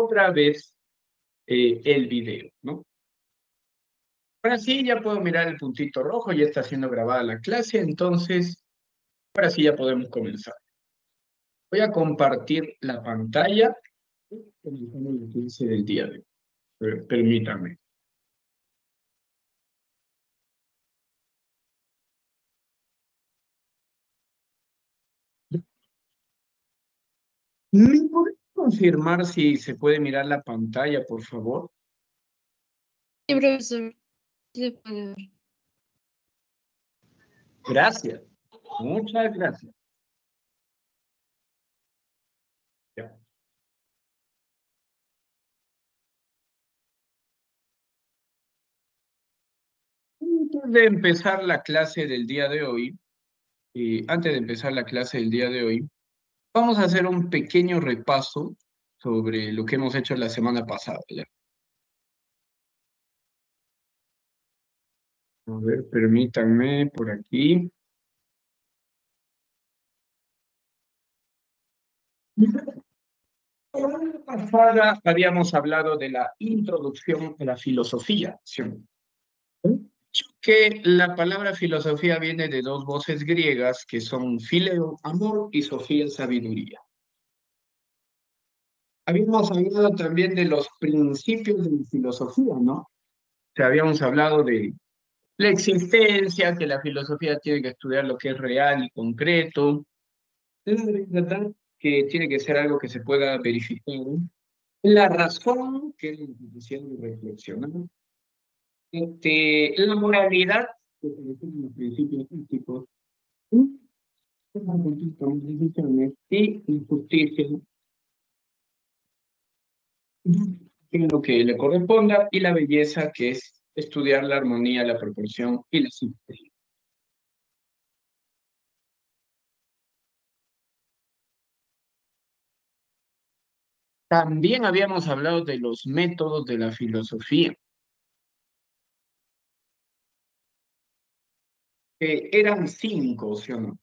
otra vez el video, ¿no? Ahora sí, ya puedo mirar el puntito rojo, ya está siendo grabada la clase, entonces, ahora sí ya podemos comenzar. Voy a compartir la pantalla con el clase del día de hoy. Permítanme. ¿Me puede confirmar si se puede mirar la pantalla, por favor? Sí, profesor. Sí se puede ver. Gracias. Muchas gracias. Ya. Antes de empezar la clase del día de hoy, vamos a hacer un pequeño repaso sobre lo que hemos hecho la semana pasada, ¿ya? A ver, permítanme por aquí. La semana pasada habíamos hablado de la introducción a la filosofía, ¿sí? Que la palabra filosofía viene de dos voces griegas que son fileo, amor, y sofía, sabiduría. Habíamos hablado también de los principios de la filosofía, ¿no? O sea, habíamos hablado de la existencia, que la filosofía tiene que estudiar lo que es real y concreto, ¿verdad? Que tiene que ser algo que se pueda verificar. La razón, que es la intención de reflexionar. La moralidad, que son los principios éticos. Y injusticia, que es lo que le corresponda, y la belleza, que es estudiar la armonía, la proporción y la simetría. También habíamos hablado de los métodos de la filosofía, que eran 5, ¿sí o no?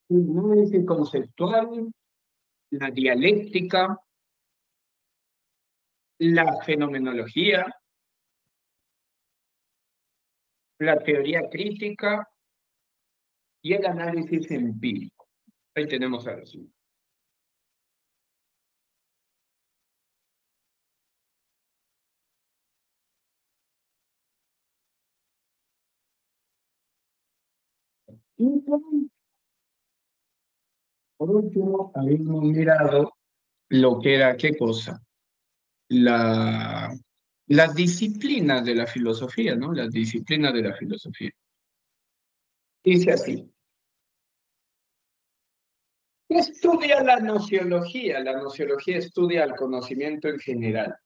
El análisis conceptual, la dialéctica, la fenomenología, la teoría crítica y el análisis empírico. Ahí tenemos a los 5. Por último, habíamos mirado lo que era, ¿qué cosa? Las disciplinas de la filosofía, ¿no? Las disciplinas de la filosofía. Dice así. ¿Qué estudia la nociología? La nociología estudia el conocimiento en general.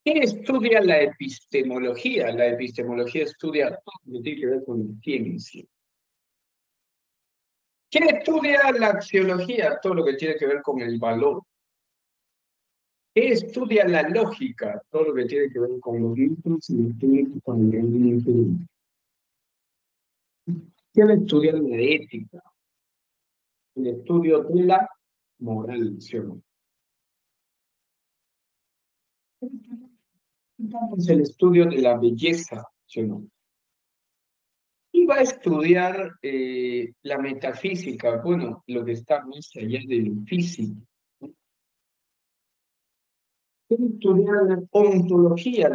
¿Qué estudia la epistemología? La epistemología estudia todo lo que tiene que ver con la ciencia. ¿Qué estudia la axiología? Todo lo que tiene que ver con el valor. ¿Qué estudia la lógica? Todo lo que tiene que ver con los mitos y con el rendimiento. ¿Qué va a estudiar la ética? El estudio de la moral, ¿sí o no? Entonces, el estudio de la belleza, ¿sí o no? Y va a estudiar la metafísica, bueno, lo que está más allá del físico. Va a estudiar la ontología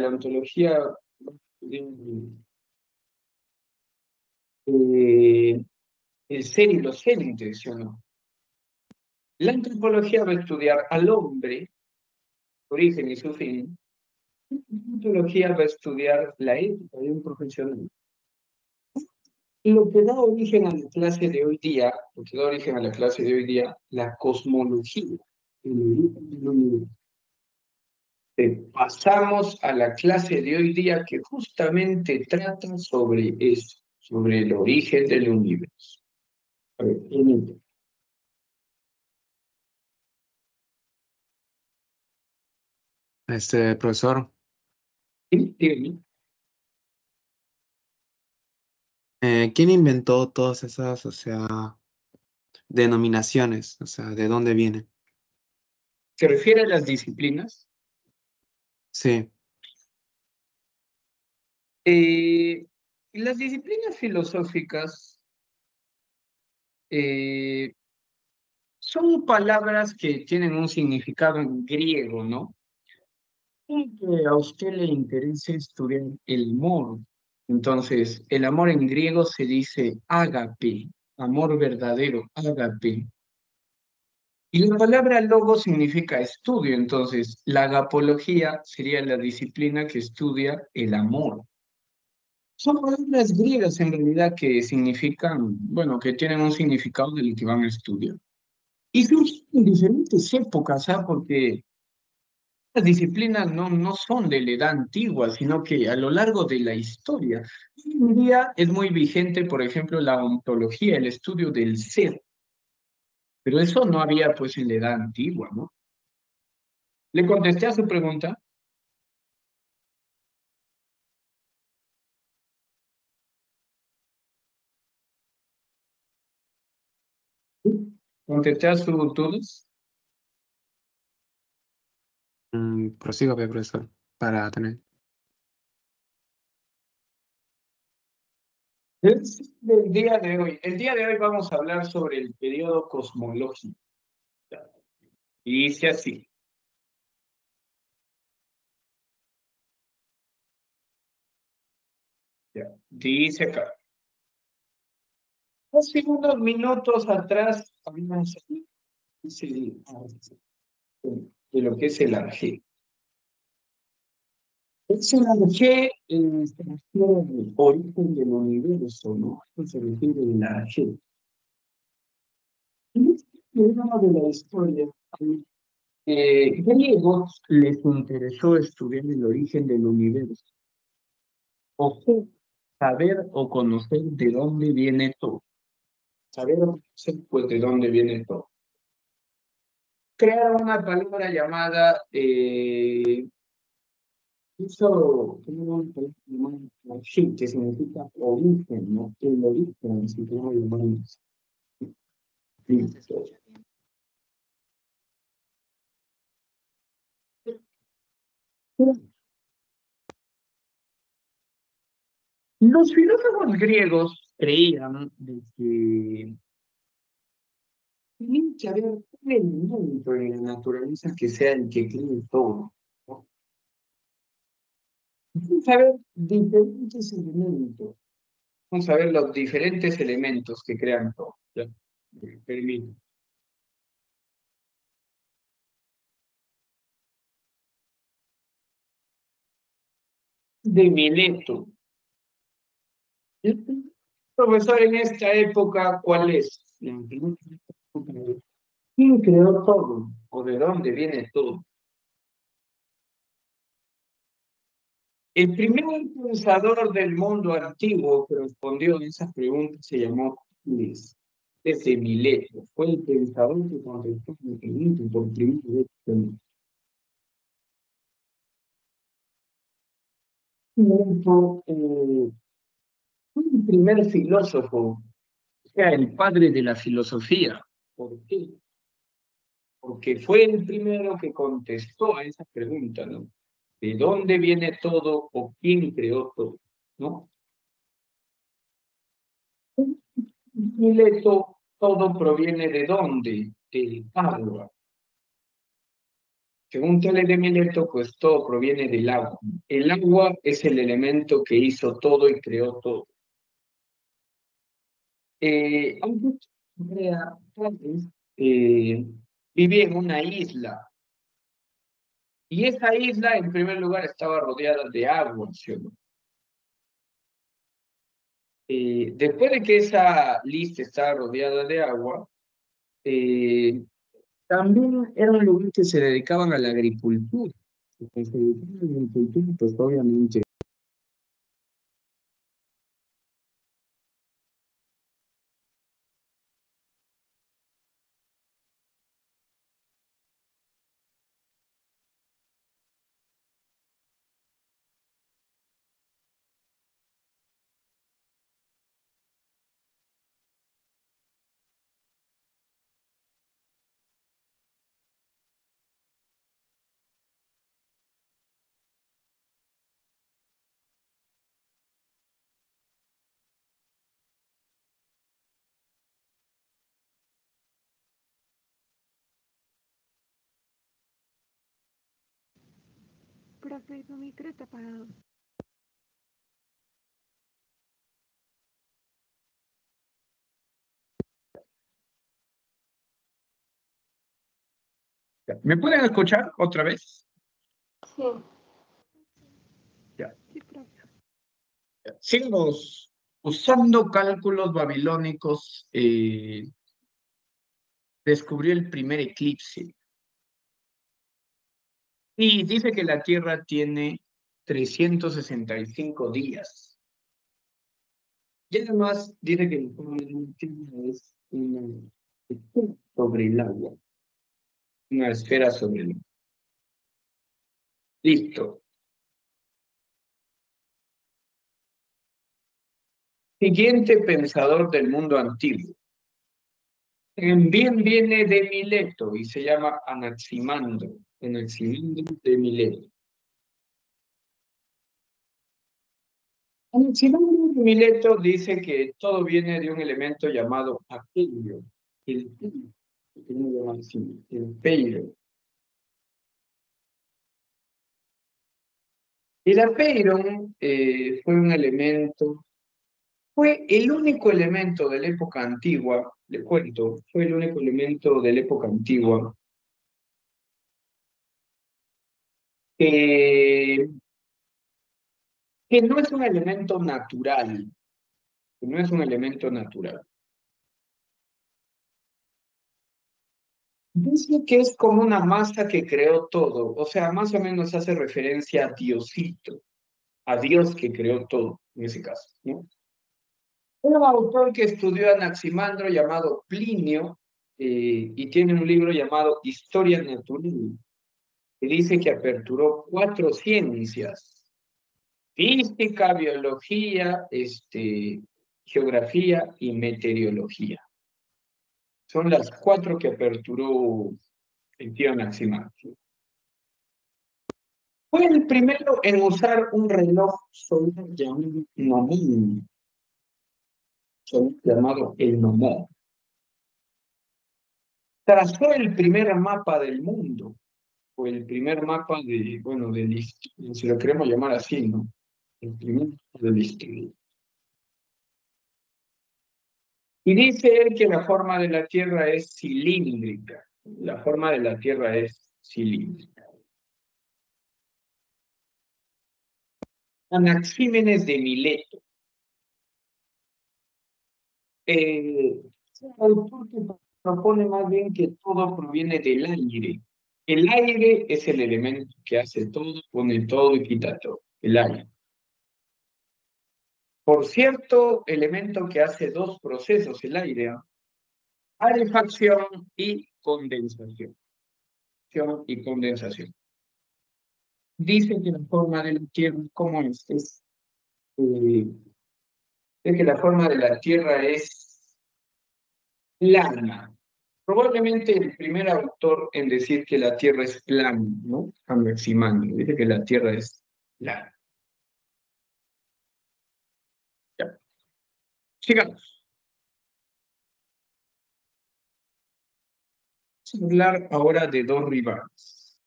el ser y los entes, ¿sí o no? La antropología va a estudiar al hombre, su origen y su fin. La antropología va a estudiar la ética de un profesional. Y lo que da origen a la clase de hoy día, la cosmología, el origen del universo. Pasamos a la clase de hoy día que justamente trata sobre eso, sobre el origen del universo. A ver, Profesor, ¿sí? Dígame. ¿Quién inventó todas esas, o sea, denominaciones, o sea, ¿de dónde vienen? ¿Se refiere a las disciplinas? Sí. Eh, las disciplinas filosóficas eh, son palabras que tienen un significado en griego, ¿no? Y que a usted le interesa estudiar el amor. Entonces, el amor en griego se dice ágape, amor verdadero, ágape. Y la palabra logo significa estudio, entonces la agapología sería la disciplina que estudia el amor. Son palabras griegas en realidad que significan, bueno, que tienen un significado del que van a estudiar. Y surgen en diferentes épocas, ¿ah? Porque las disciplinas no son de la edad antigua, sino que a lo largo de la historia. Hoy en día es muy vigente, por ejemplo, la ontología, el estudio del ser, pero eso no había pues en la edad antigua, ¿no? ¿Le contesté a su pregunta? ¿Sí? ¿Contesté a sus dudas? Prosigo, profesor, para tener. Es del día de hoy. El día de hoy vamos a hablar sobre el periodo cosmológico. Y dice así, ya, dice acá. Hace unos minutos atrás habíamos salido de lo que es el arjé. Es el arjé, se refiere al origen del universo, ¿no? Esto se refiere al arjé. En este periodo de la historia, griegos les interesó estudiar el origen del universo, o sea, saber o conocer de dónde viene todo, saber o conocer pues de dónde viene todo. Crearon una palabra llamada, hizo una palabra llamada Shi, que significa origen, ¿no? El origen, si podemos llamarlo así. Listo. Los filósofos griegos creían de que tiene que haber un elemento en la naturaleza que sea el que cree todo, ¿no? Vamos a ver diferentes elementos. Vamos a ver los diferentes elementos que crean todo. ¿Ya? Permito. De Mileto. El profesor en esta época, ¿cuál es? ¿Quién creó todo? ¿O de dónde viene todo? El primer pensador del mundo antiguo que respondió a esas preguntas se llamó Luis, desde Mileto. Fue el pensador que contestó la pregunta por primera vez. Mileto fue el primer filósofo, o sea, el padre de la filosofía. ¿Por qué? Porque fue el primero que contestó a esa pregunta, ¿no? ¿De dónde viene todo o quién creó todo? ¿No? Mileto, todo proviene de dónde? Del agua. Según Tales de Mileto, pues todo proviene del agua. El agua es el elemento que hizo todo y creó todo. Augusto Andrea Tales vivía en una isla y esa isla en primer lugar estaba rodeada de agua, ¿sí o no? Después de que esa lista estaba rodeada de agua, eh, también era un lugar que se dedicaban a la agricultura. Entonces, se dedicaban a la agricultura, pues obviamente profe, su micro está apagado. ¿Me pueden escuchar otra vez? Sí. Ya. Sí, profe. Sigamos usando cálculos babilónicos. Descubrió el primer eclipse. Y dice que la Tierra tiene 365 días. Y además dice que la forma de la Tierra es una esfera sobre el agua. Una esfera sobre el agua. Listo. Siguiente pensador del mundo antiguo. También viene de Mileto y se llama Anaximandro. Anaximandro de Mileto. Anaximandro de Mileto dice que todo viene de un elemento llamado apelio. El peiro. El apeiron fue un elemento, fue el único elemento de la época antigua, le cuento, fue el único elemento de la época antigua que, que no es un elemento natural, que no es un elemento natural. Dice que es como una masa que creó todo, o sea, más o menos hace referencia a Diosito, a Dios que creó todo, en ese caso, ¿no? Un autor que estudió a Anaximandro llamado Plinio y tiene un libro llamado Historia Natural, que dice que aperturó 4 ciencias: física, biología, geografía y meteorología. Son las 4 que aperturó el tío Anaximandro. Fue el primero en usar un reloj solar llamado Nomón, llamado el Nomón. Trazó el primer mapa del mundo, o el primer mapa de, bueno, si lo queremos llamar así, ¿no? El primer mapa de la historia. Y dice él que la forma de la Tierra es cilíndrica. La forma de la Tierra es cilíndrica. Anaxímenes de Mileto. Un autor que propone más bien que todo proviene del aire. El aire es el elemento que hace todo, pone todo y quita todo. El aire. Por cierto, elemento que hace 2 procesos, el aire: rarefacción y condensación. Y condensación. Dice que la forma de la Tierra, ¿cómo es? Que la forma de la Tierra es plana. Probablemente el primer autor en decir que la Tierra es plana, ¿no? Anaximandro dice que la Tierra es plana. Ya. Sigamos. Vamos a hablar ahora de 2 rivales: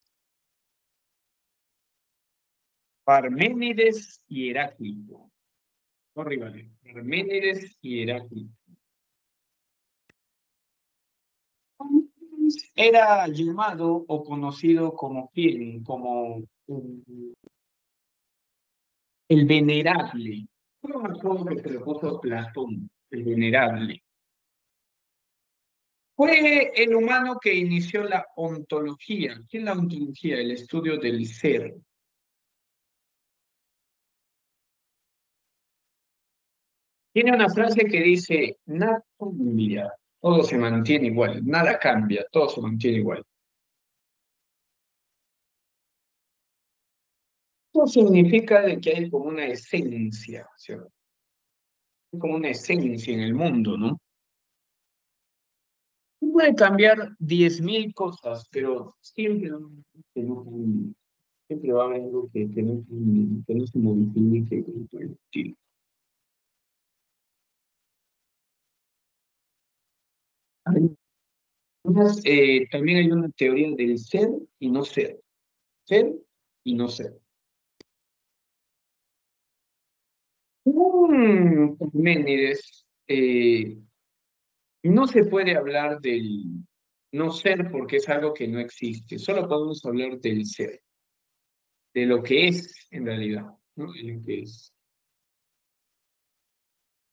Parménides y Heráclito. 2 rivales: Parménides y Heráclito. Era llamado o conocido como quién, como el venerable. Fue un apodo que se le puso Platón, el venerable. Fue el humano que inició la ontología. ¿Qué es la ontología? El estudio del ser. Tiene una frase que dice: nada cambia, todo se mantiene igual. Nada cambia, todo se mantiene igual. Esto significa de que hay como una esencia, ¿cierto? Hay como una esencia en el mundo, ¿no? Puede cambiar 10.000 cosas, pero siempre va a haber que no cambie. Siempre va a haber algo que no cambie, que no se modifique por el estilo. También hay una teoría del ser y no ser. Ser y no ser. Parménides, no se puede hablar del no ser porque es algo que no existe. Solo podemos hablar del ser, de lo que es en realidad, ¿no? De lo que es.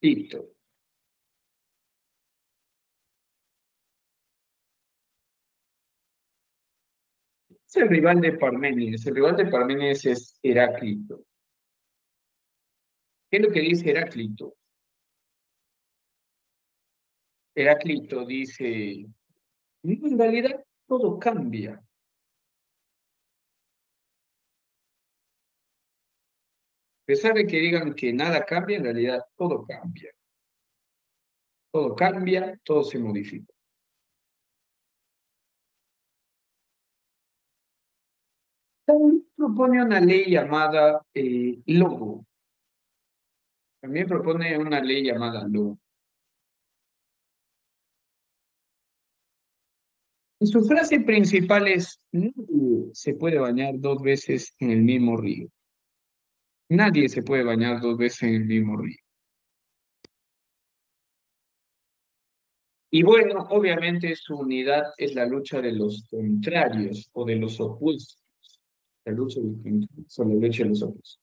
Listo. Es el rival de Parménides. El rival de Parménides es Heráclito. ¿Qué es lo que dice Heráclito? Heráclito dice, "No, en realidad todo cambia. A pesar de que digan que nada cambia, en realidad todo cambia. Todo cambia, todo se modifica. También propone una ley llamada logo. También propone una ley llamada logo. Y su frase principal es, nadie se puede bañar dos veces en el mismo río. Nadie se puede bañar dos veces en el mismo río. Y bueno, obviamente su unidad es la lucha de los contrarios o de los opuestos. La lucha de los contrarios o la lucha de los opuestos.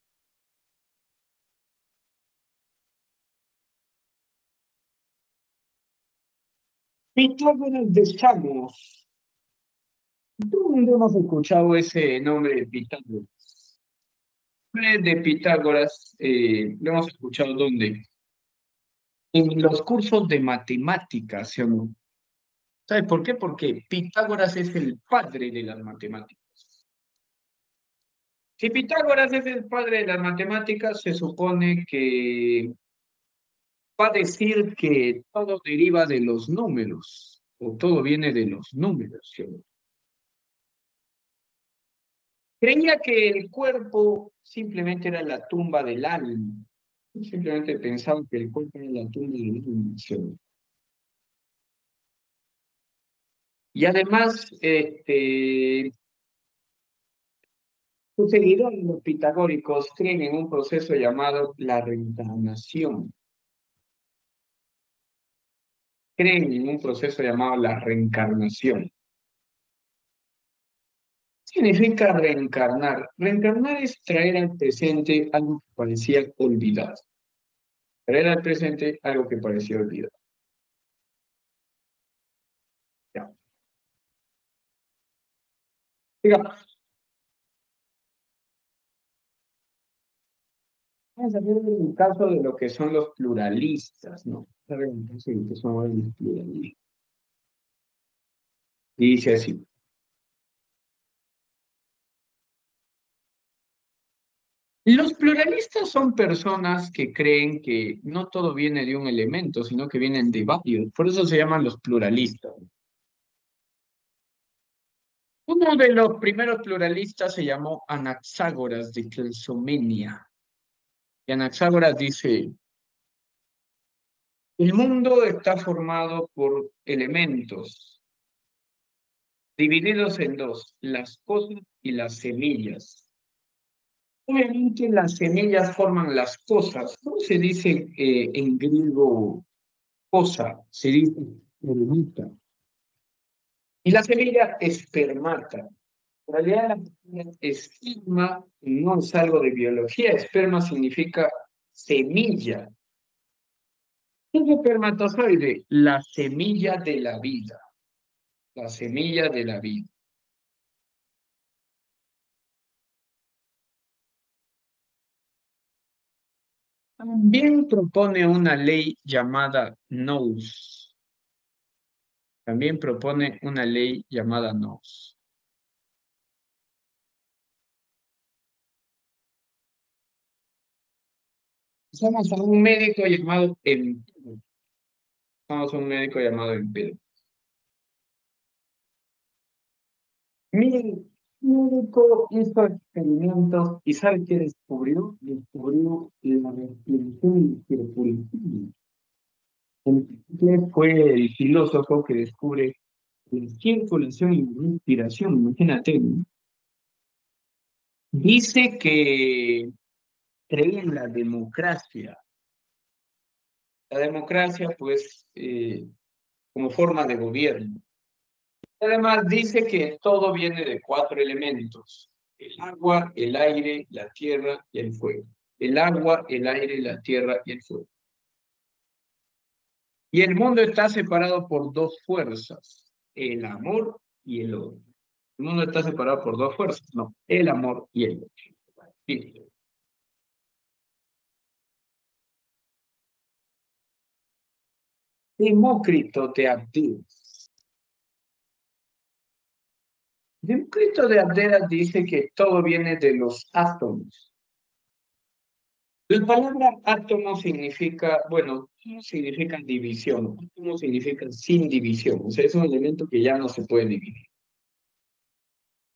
Pitágoras de Samos. ¿Dónde hemos escuchado ese nombre de Pitágoras? El nombre de Pitágoras lo hemos escuchado ¿dónde? En los cursos de matemáticas, ¿sí o no? ¿Sabes por qué? Porque Pitágoras es el padre de las matemáticas. Si Pitágoras es el padre de las matemáticas, se supone que va a decir que todo deriva de los números, o todo viene de los números, ¿sí o no? Creía que el cuerpo simplemente era la tumba del alma. Simplemente pensaba que el cuerpo era la tumba del alma, ¿sí o no? Y además, sus seguidores, los pitagóricos, creen en un proceso llamado la reencarnación. Creen en un proceso llamado la reencarnación. Significa reencarnar. Reencarnar es traer al presente algo que parecía olvidado. Traer al presente algo que parecía olvidado. Ya. Digamos, vamos a ver el caso de lo que son los pluralistas, ¿no? A ver el caso de lo que son los pluralistas. Y dice así. Los pluralistas son personas que creen que no todo viene de un elemento, sino que vienen de varios. Por eso se llaman los pluralistas. Uno de los primeros pluralistas se llamó Anaxágoras de Kelsomenia. Y Anaxágoras dice, el mundo está formado por elementos divididos en dos, las cosas y las semillas. Obviamente las semillas forman las cosas. ¿Cómo se dice en griego cosa? Se dice ermita. Y la semilla espermata. En realidad la semilla esperma no es algo de biología. Esperma significa semilla. ¿Qué es espermatozoide? La semilla de la vida. La semilla de la vida. También propone una ley llamada nous. También propone una ley llamada nous. Somos a un médico llamado Empero. Somos a un médico llamado Empero. Miren, un médico hizo experimentos y ¿sabe qué descubrió? Descubrió la respiración circulativa. Fue el filósofo que descubre la circulación y la respiración. Imagínate, ¿no? Dice que creía en la democracia. la democracia, pues, como forma de gobierno. Además, dice que todo viene de 4 elementos: el agua, el aire, la tierra y el fuego. El agua, el aire, la tierra y el fuego. Y el mundo está separado por 2 fuerzas, el amor y el odio. El mundo está separado por 2 fuerzas, no, el amor y el odio. Sí. Demócrito de Abdera. Demócrito de Abdera dice que todo viene de los átomos. La palabra átomo significa, bueno, significa división. Átomo significa sin división. O sea, es un elemento que ya no se puede dividir.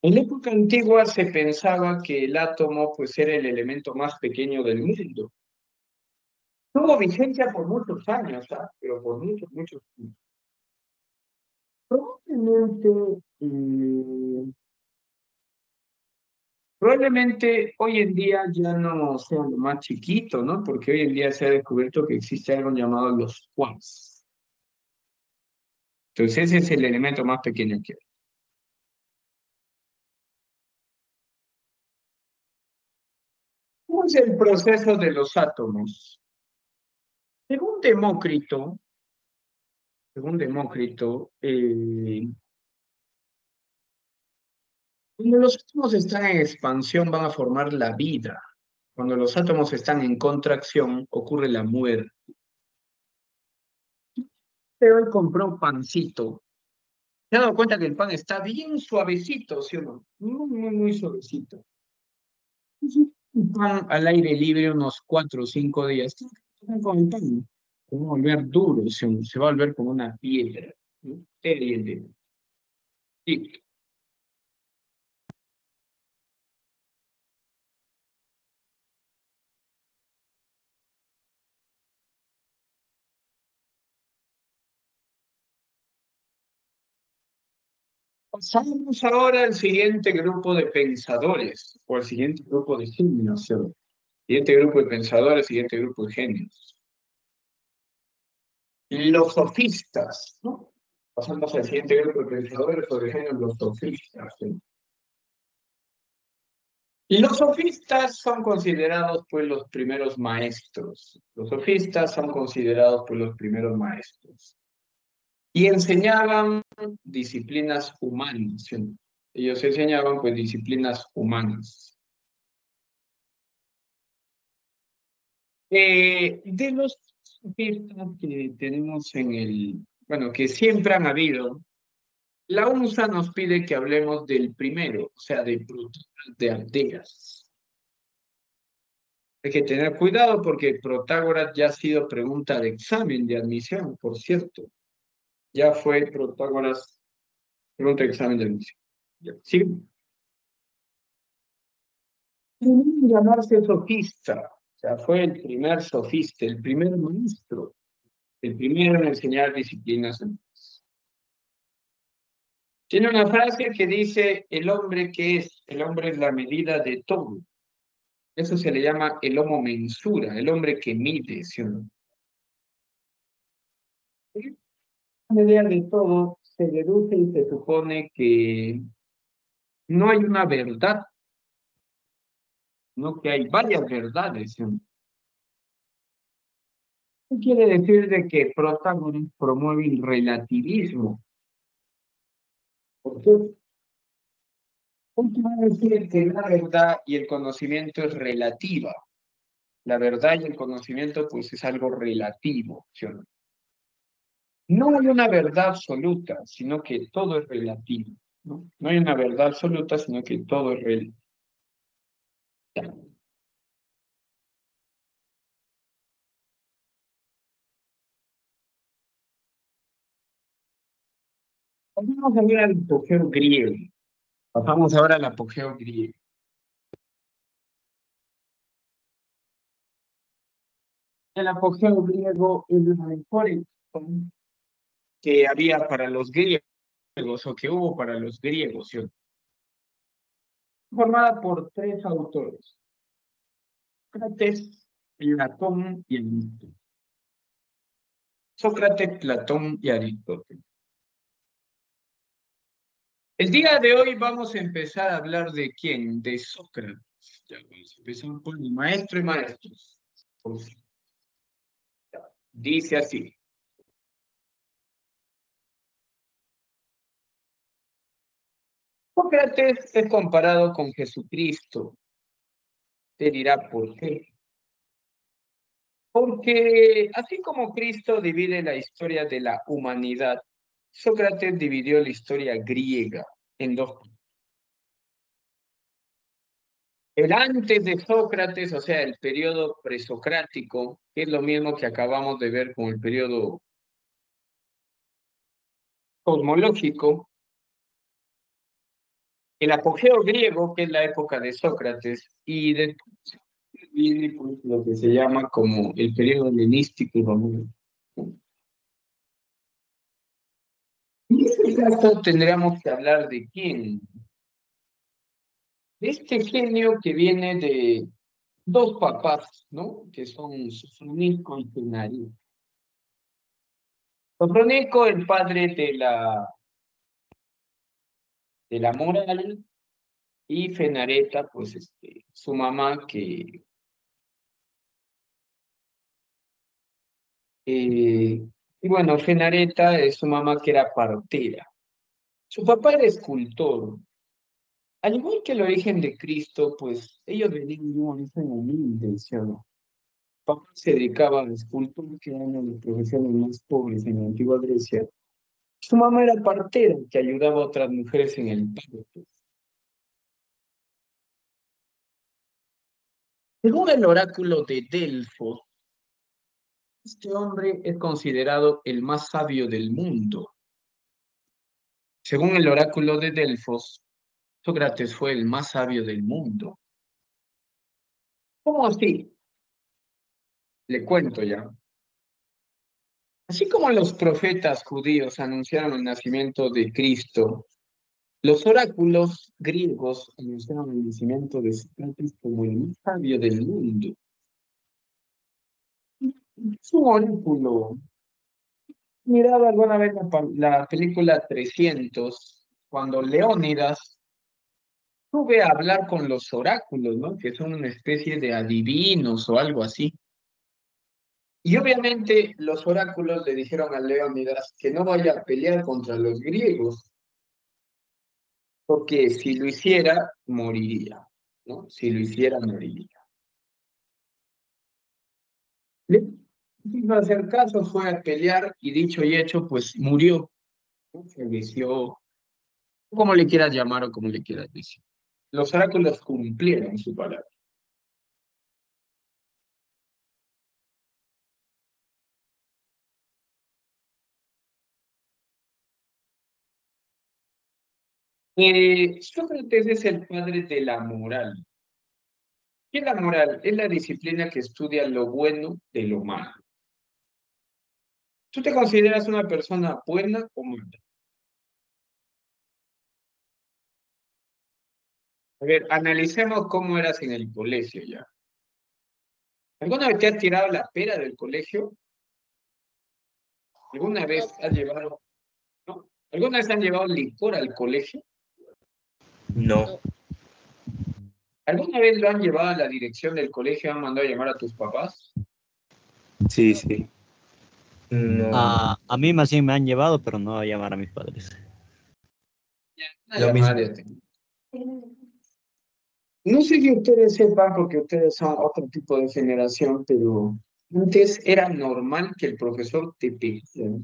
En la época antigua se pensaba que el átomo pues era el elemento más pequeño del mundo. Tuvo vigencia por muchos años, ¿ah? Pero por muchos, muchos años. Probablemente, probablemente hoy en día ya no sea lo más chiquito, ¿no? Porque hoy en día se ha descubierto que existe algo llamado los quarks. Entonces ese es el elemento más pequeño que hay. ¿Cómo es el proceso de los átomos? Según Demócrito, cuando los átomos están en expansión van a formar la vida. Cuando los átomos están en contracción ocurre la muerte. Pero él compró pancito. Se ha dado cuenta que el pan está bien suavecito, ¿sí o no? Muy, muy, muy suavecito. Un pan al aire libre unos 4 o 5 días. ¿Qué con el pan? Se va a volver duro, se va a volver como una piedra, ¿no? Sí. Pasamos ahora al siguiente grupo de pensadores, o al siguiente grupo de genios, ¿sí? Siguiente grupo de pensadores, siguiente grupo de genios. Los sofistas, ¿no? Pasamos al siguiente grupo de pensadores o de genios, los sofistas, ¿sí? Y los sofistas son considerados, pues, los primeros maestros. Los sofistas son considerados, pues, los primeros maestros. Y enseñaban disciplinas humanas, ¿sí? Ellos enseñaban, pues, disciplinas humanas. De los sofistas que tenemos bueno, que siempre han habido, la UNSA nos pide que hablemos del primero, o sea, de Protágoras de Abderas. Hay que tener cuidado porque Protágoras ya ha sido pregunta de examen de admisión, por cierto. Ya fue Protágoras pregunta de examen de admisión. ¿Sí? Sin llamarse sofista, o sea, fue el primer sofista, el primer maestro, el primero en enseñar disciplinas. Tiene una frase que dice: el hombre que es, el hombre es la medida de todo. Eso se le llama el homo mensura, el hombre que mide, ¿sí o no? La idea de todo se deduce y se supone que no hay una verdad, no que hay varias verdades, ¿sí o no? ¿Qué quiere decir de que Protágoras promueve el relativismo? ¿Por qué? Porque va a decir que la verdad y el conocimiento es relativa. La verdad y el conocimiento, pues, es algo relativo, ¿sí o no? No hay una verdad absoluta, sino que todo es relativo, ¿no? No hay una verdad absoluta, sino que todo es relativo. Vamos a ver al apogeo griego. Pasamos ahora al apogeo griego. El apogeo griego es la mejor época que había para los griegos, o que hubo para los griegos, ¿sí? Formada por 3 autores: Sócrates, Platón y Aristóteles. Sócrates, Platón y Aristóteles. El día de hoy vamos a empezar a hablar de quién, de Sócrates. Ya vamos a empezar con el maestro y maestros. Dice así. Sócrates es comparado con Jesucristo. Te dirá por qué. Porque así como Cristo divide la historia de la humanidad, Sócrates dividió la historia griega en dos. El antes de Sócrates, o sea, el periodo presocrático, que es lo mismo que acabamos de ver con el periodo cosmológico, el apogeo griego, que es la época de Sócrates, y después viene pues, lo que se llama como el periodo helenístico y romano. En este caso tendríamos que hablar de quién. De este genio que viene de dos papás, ¿no? Que son Sofronico y Fenarico. Sofronico, el padre de la moral, y Fenareta, pues su mamá y bueno, Fenareta es su mamá que era partera. Su papá era escultor. Al igual que el origen de Cristo, pues ellos venían de un origen humilde, ¿sí o no? Papá se dedicaba a la escultura, que era una de las profesiones más pobres en la antigua Grecia. Su mamá era partera, que ayudaba a otras mujeres en el parto. Según el oráculo de Delfos, este hombre es considerado el más sabio del mundo. Según el oráculo de Delfos, Sócrates fue el más sabio del mundo. ¿Cómo así? Le cuento ya. Así como los profetas judíos anunciaron el nacimiento de Cristo, los oráculos griegos anunciaron el nacimiento de Sócrates como el más sabio del mundo. Es un oráculo. Miraba alguna vez la película 300, cuando Leónidas sube a hablar con los oráculos, ¿no? Que son una especie de adivinos o algo así. Y obviamente los oráculos le dijeron a Leónidas que no vaya a pelear contra los griegos, porque si lo hiciera, moriría, ¿no? Si lo hiciera, moriría. Le quiso hacer caso, fue a pelear y dicho y hecho, pues murió, ¿no? Falleció, como le quieras llamar o como le quieras decir. Los oráculos cumplieron su palabra. Sócrates es el padre de la moral. ¿Qué es la moral? Es la disciplina que estudia lo bueno de lo malo. ¿Tú te consideras una persona buena o mala? A ver, analicemos cómo eras en el colegio ya. ¿Alguna vez te has tirado la pera del colegio? ¿Alguna vez has llevado, no? ¿Alguna vez han llevado licor al colegio? No, ¿Alguna vez lo han llevado a la dirección del colegio y han mandado a llamar a tus papás? Sí, sí. no. A mí más bien me han llevado, pero no a llamar a mis padres. Una Lo llamada mismo. de atención. No sé si ustedes sepan, porque ustedes son otro tipo de generación, pero antes era normal que el profesor te pidiera.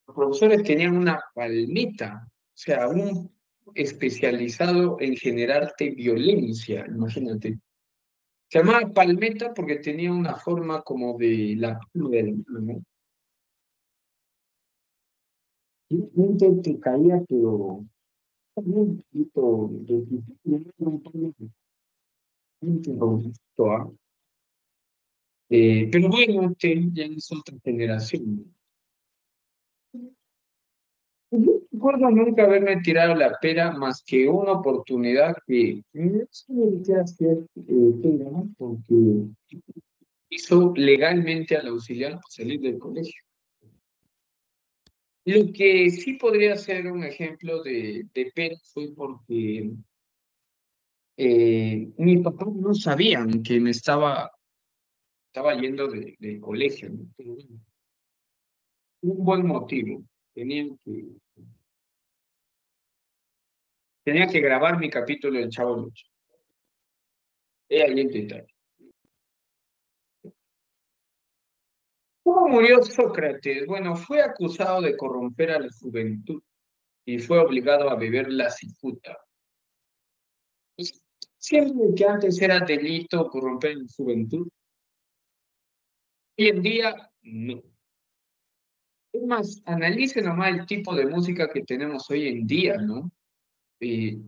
Los profesores tenían una palmita, o sea, un especializado en generarte violencia, imagínate. Se llamaba palmeta porque tenía una forma como de la palma de la mano, ¿no? Y realmente te caía, pero un poquito ¿ah? Pero bueno, ya es otra generación. Yo no recuerdo nunca haberme tirado la pera más que una oportunidad que no sé ni siquiera si es pera, ¿no? Porque hizo legalmente al auxiliar para salir del colegio. Lo que sí podría ser un ejemplo de pena fue porque mis papás no sabían que estaba yendo del colegio, ¿no? Pero bueno, un buen motivo. Tenían que, tenía que grabar mi capítulo del Chavo del Ocho. He ahí el detalle. ¿Cómo murió Sócrates? Bueno, fue acusado de corromper a la juventud y fue obligado a beber la cicuta. Siempre que antes era delito corromper a la juventud, hoy en día no. Es más, analicen nomás el tipo de música que tenemos hoy en día, ¿no?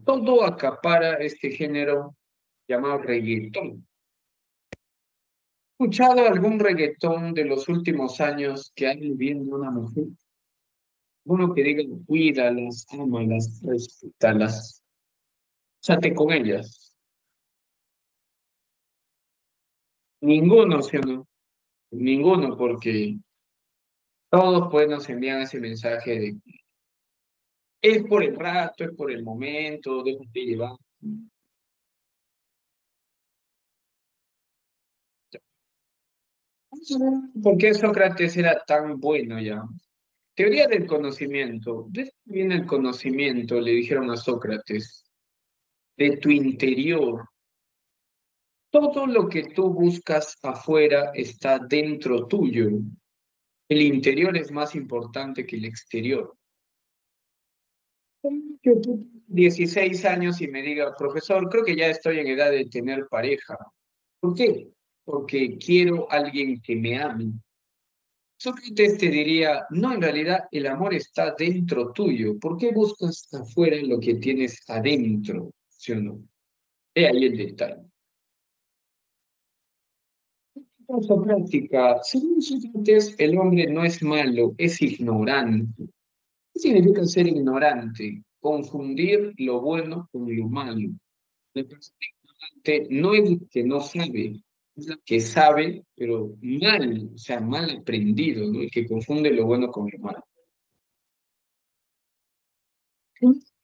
Todo acapara este género llamado reggaetón. ¿Has escuchado algún reggaetón de los últimos años que hay viviendo una mujer? Uno que diga, cuídalas, ámalas, respétalas, sate con ellas. Ninguno, ¿sí o no? Ninguno, porque todos pues nos envían ese mensaje de es por el rato, es por el momento, déjate llevar. ¿Por qué Sócrates era tan bueno ya? Teoría del conocimiento. ¿De dónde viene el conocimiento? Le dijeron a Sócrates. De tu interior. Todo lo que tú buscas afuera está dentro tuyo. El interior es más importante que el exterior. Yo tengo 16 años y me diga, profesor, creo que ya estoy en edad de tener pareja. ¿Por qué? Porque quiero alguien que me ame. Sócrates te diría, no, en realidad el amor está dentro tuyo. ¿Por qué buscas afuera lo que tienes adentro? ¿Sí o no? He ahí el detalle. Paso práctica. Según Sócrates, el hombre no es malo, es ignorante. ¿Qué significa ser ignorante? Confundir lo bueno con lo malo. La persona ignorante no es la que no sabe, es la que sabe, pero mal, o sea, mal aprendido, ¿no? El que confunde lo bueno con lo malo.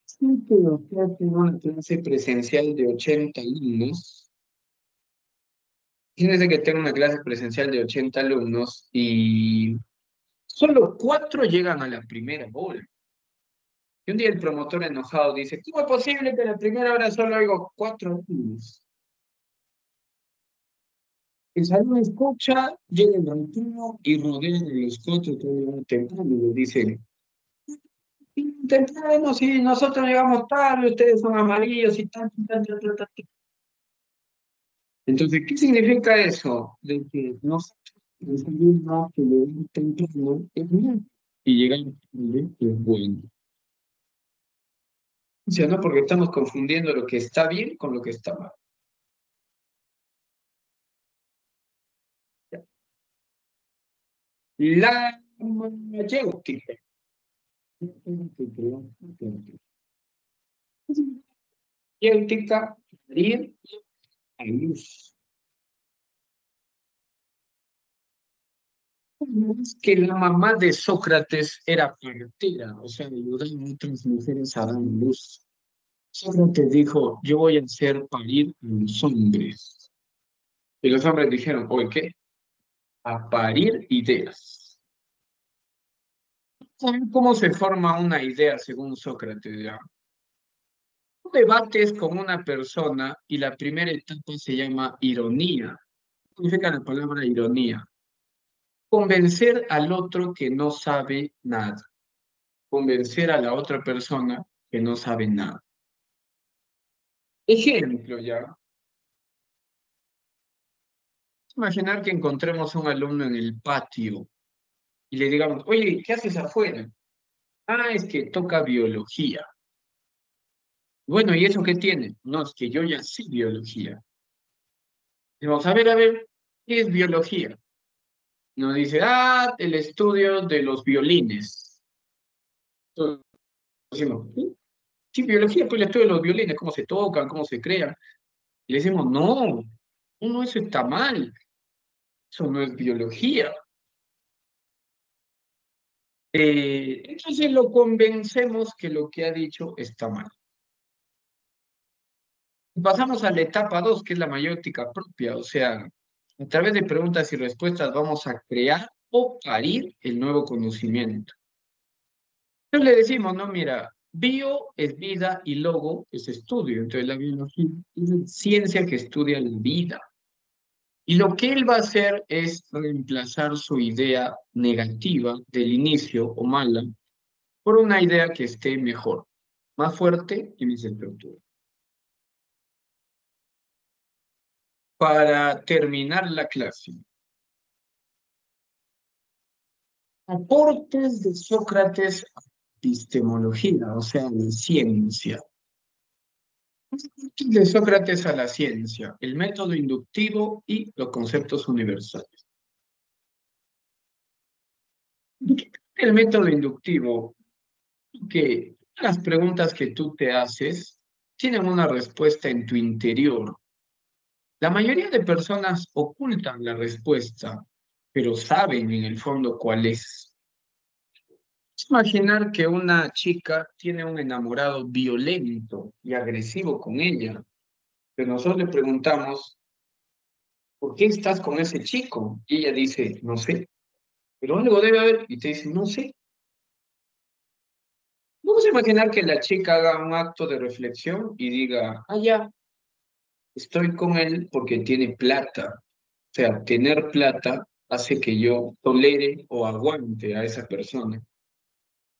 Sí, pero tengo una clase presencial de 80 alumnos. Fíjense que tengo una clase presencial de 80 alumnos y solo 4 llegan a la primera hora. Y un día el promotor enojado dice, ¿cómo es posible que a la primera hora solo oigo 4 alumnos? El salón escucha, llega el 21 y rodean a los 4 que llegan temprano y le dicen, temprano, si nosotros llegamos tarde, ustedes son amarillos y tal, y tal, y tal, y tal. Entonces, ¿qué significa eso? De que nosotros pensamos que llegar temprano es bien y llegar tarde es bueno. O sea, no porque estamos confundiendo lo que está bien con lo que está mal. La mayéutica. Mayéutica, ir a luz. Es que la mamá de Sócrates era partera, o sea, ayudaba a otras mujeres a dar luz. Sócrates dijo, yo voy a hacer parir a los hombres. Y los hombres dijeron, oye, ¿qué? A parir ideas. ¿Saben cómo se forma una idea según Sócrates? ¿Ya? Un debate es con una persona y la primera etapa se llama ironía. ¿Qué significa la palabra ironía? Convencer al otro que no sabe nada. Convencer a la otra persona que no sabe nada. Ejemplo, ya. Imaginar que encontremos un alumno en el patio y le digamos, oye, ¿qué haces afuera? Ah, es que toca biología. Bueno, ¿y eso qué tiene? No, es que yo ya sé biología. Y vamos a ver, ¿qué es biología? Nos dice, el estudio de los violines. Entonces, decimos, ¿sí? Sí, biología, pues el estudio de los violines, cómo se tocan, cómo se crean. Y le decimos, no, eso está mal. Eso no es biología. Entonces lo convencemos que lo que ha dicho está mal. Pasamos a la etapa 2, que es la mayéutica propia, o sea, a través de preguntas y respuestas vamos a crear o parir el nuevo conocimiento. Entonces le decimos, no, mira, bio es vida y logo es estudio. Entonces la biología es ciencia que estudia la vida. Y lo que él va a hacer es reemplazar su idea negativa del inicio o mala por una idea que esté mejor, más fuerte y más estructurada. Para terminar la clase, aportes de Sócrates a la epistemología, o sea, la ciencia. Aportes de Sócrates a la ciencia, el método inductivo y los conceptos universales. El método inductivo, que las preguntas que tú te haces tienen una respuesta en tu interior. La mayoría de personas ocultan la respuesta, pero saben en el fondo cuál es. Imaginar que una chica tiene un enamorado violento y agresivo con ella, pero nosotros le preguntamos, ¿por qué estás con ese chico? Y ella dice, no sé, pero algo debe haber, y te dice, no sé. Vamos a imaginar que la chica haga un acto de reflexión y diga, ah, ya, estoy con él porque tiene plata. O sea, tener plata hace que yo tolere o aguante a esa persona.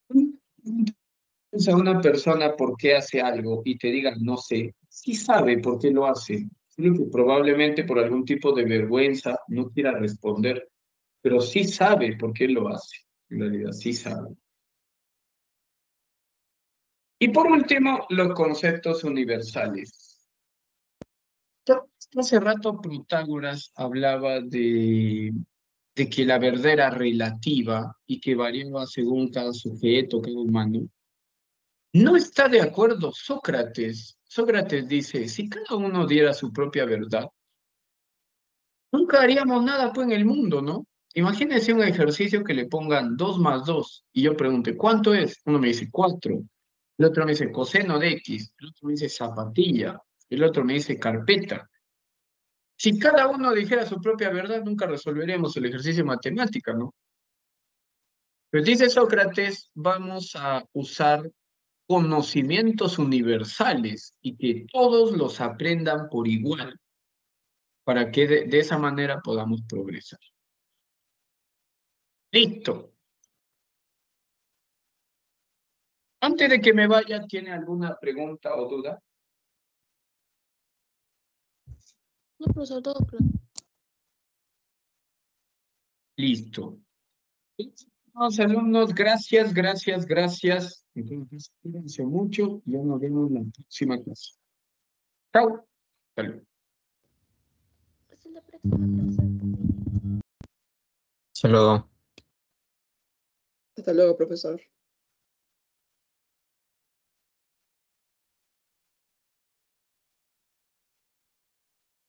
A una persona por qué hace algo y te diga no sé, sí sabe por qué lo hace, solo que probablemente por algún tipo de vergüenza no quiera responder, pero sí sabe por qué lo hace, en realidad sí sabe. Y por último, los conceptos universales. Hace rato Protágoras hablaba de que la verdad era relativa y que variaba según cada sujeto, cada humano. No está de acuerdo Sócrates. Sócrates dice, si cada uno diera su propia verdad, nunca haríamos nada pues en el mundo, ¿no? Imagínense un ejercicio que le pongan 2 más 2 y yo pregunte, ¿cuánto es? Uno me dice 4, el otro me dice coseno de X, el otro me dice zapatilla, el otro me dice carpeta. Si cada uno dijera su propia verdad, nunca resolveríamos el ejercicio matemático, ¿no? Pues dice Sócrates, vamos a usar conocimientos universales y que todos los aprendan por igual para que de esa manera podamos progresar. Listo. Antes de que me vaya, ¿tiene alguna pregunta o duda? No, profesor, todo claro. Listo. Los alumnos, gracias, gracias, gracias. Entonces, cuídense mucho y ya nos vemos en la próxima clase. Chao. Hasta luego. Esa es la práctica, profesor. Hasta luego. Hasta luego, profesor.